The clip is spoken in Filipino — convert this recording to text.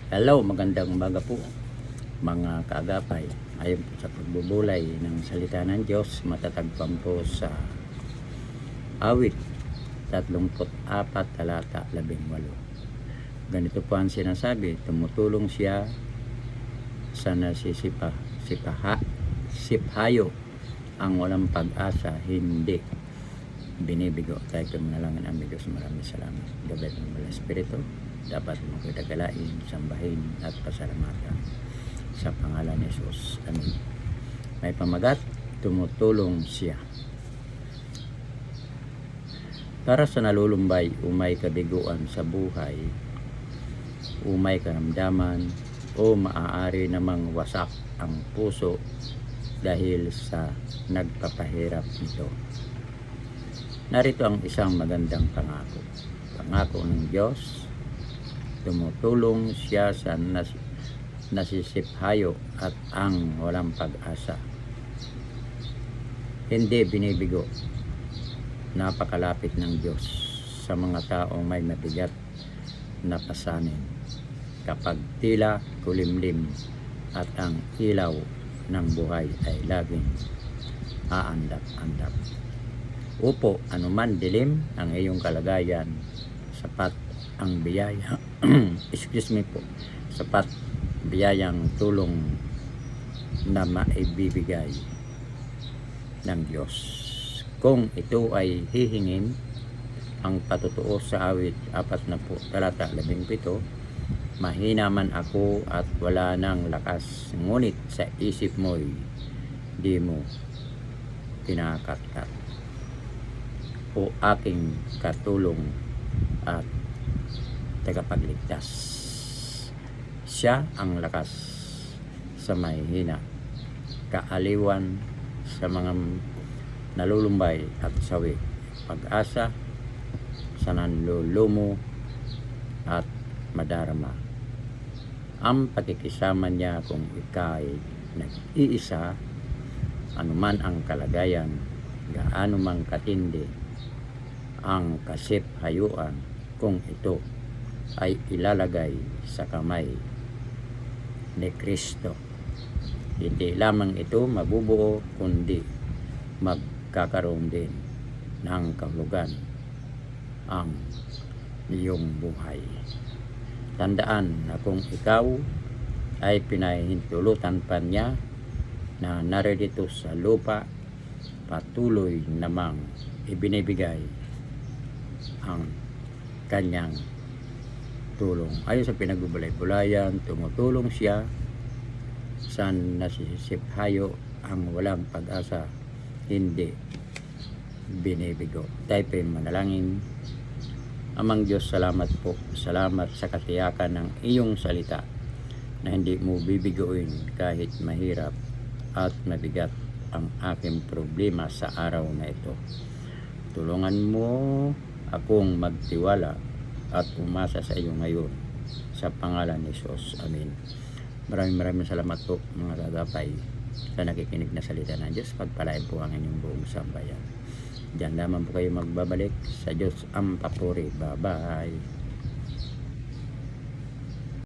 Hello, magandang umaga po mga kaagapay. Ayon po sa pagbubulay ng salita ng Diyos, matatagpuan po sa Awit 34 talata 18. Ganito po ang sinasabi, tumutulong siya sa siphayo ang walang pag-asa, hindi binibigo. Tayo po manalangin, amigos. Maraming salamat. Gabi ng mga Espiritu, dapat magkagalain, sambahin at pasalamatan sa pangalan ni Jesus. Amen. May pamagat, tumutulong siya. Para sa nalulumbay, umay kabiguan sa buhay, umay karamdaman, o maaari namang wasak ang puso dahil sa nagpapahirap nito. Narito ang isang magandang pangako. Pangako ng Diyos, tumutulong siya sa nasisiphayo at ang walang pag-asa. Hindi binibigo. Napakalapit ng Diyos sa mga taong may mabigat na pasanin. Kapag tila kulimlim at ang ilaw ng buhay ay laging aandap-andap. Upo, anuman dilim ang iyong kalagayan, sapat ang biyaya sapat biyayang tulong na maibibigay ng Diyos. Kung ito ay hihingin, ang patutuo sa Awit 40 talata 17, mahina man ako at wala nang lakas, ngunit sa isip mo'y di mo kinakatkat. O aking katulong at tagapagligtas. Siya ang lakas sa mahihina, kaaliwan sa mga nalulumbay at sawi, pag-asa sa nanlulumo at madarama. Ang pakikisama niya kung ika'y nag-iisa, anuman ang kalagayan, gaano mang katindi ang kasiphayuan, kung ito ay ilalagay sa kamay ni Kristo. Hindi lamang ito mabubuo, kundi magkakaroon din ng kahulugan ang iyong buhay. Tandaan na kung ikaw ay pinahintulutan pa niya na naririto sa lupa, patuloy namang ibinibigay ang kanyang tulong. Ayon sa pinagbubulay-bulayan, tumutulong siya sa nasisiphayo ang walang pag-asa, hindi binibigo. Tayo po'y manalangin. Amang Diyos, salamat po. Salamat sa katiyakan ng iyong salita na hindi mo bibiguin kahit mahirap at mabigat ang aking problema sa araw na ito. Tulungan mo akong magtiwala at umasa sa iyo ngayon, sa pangalan ni Jesus. Amen. Maraming salamat po mga kagapay sa nakikinig na salita ng Diyos. Pagpalain po ang inyong buong sambayan. Diyan lamang po kayo magbabalik. Sa Diyos ang papuri. Bye-bye.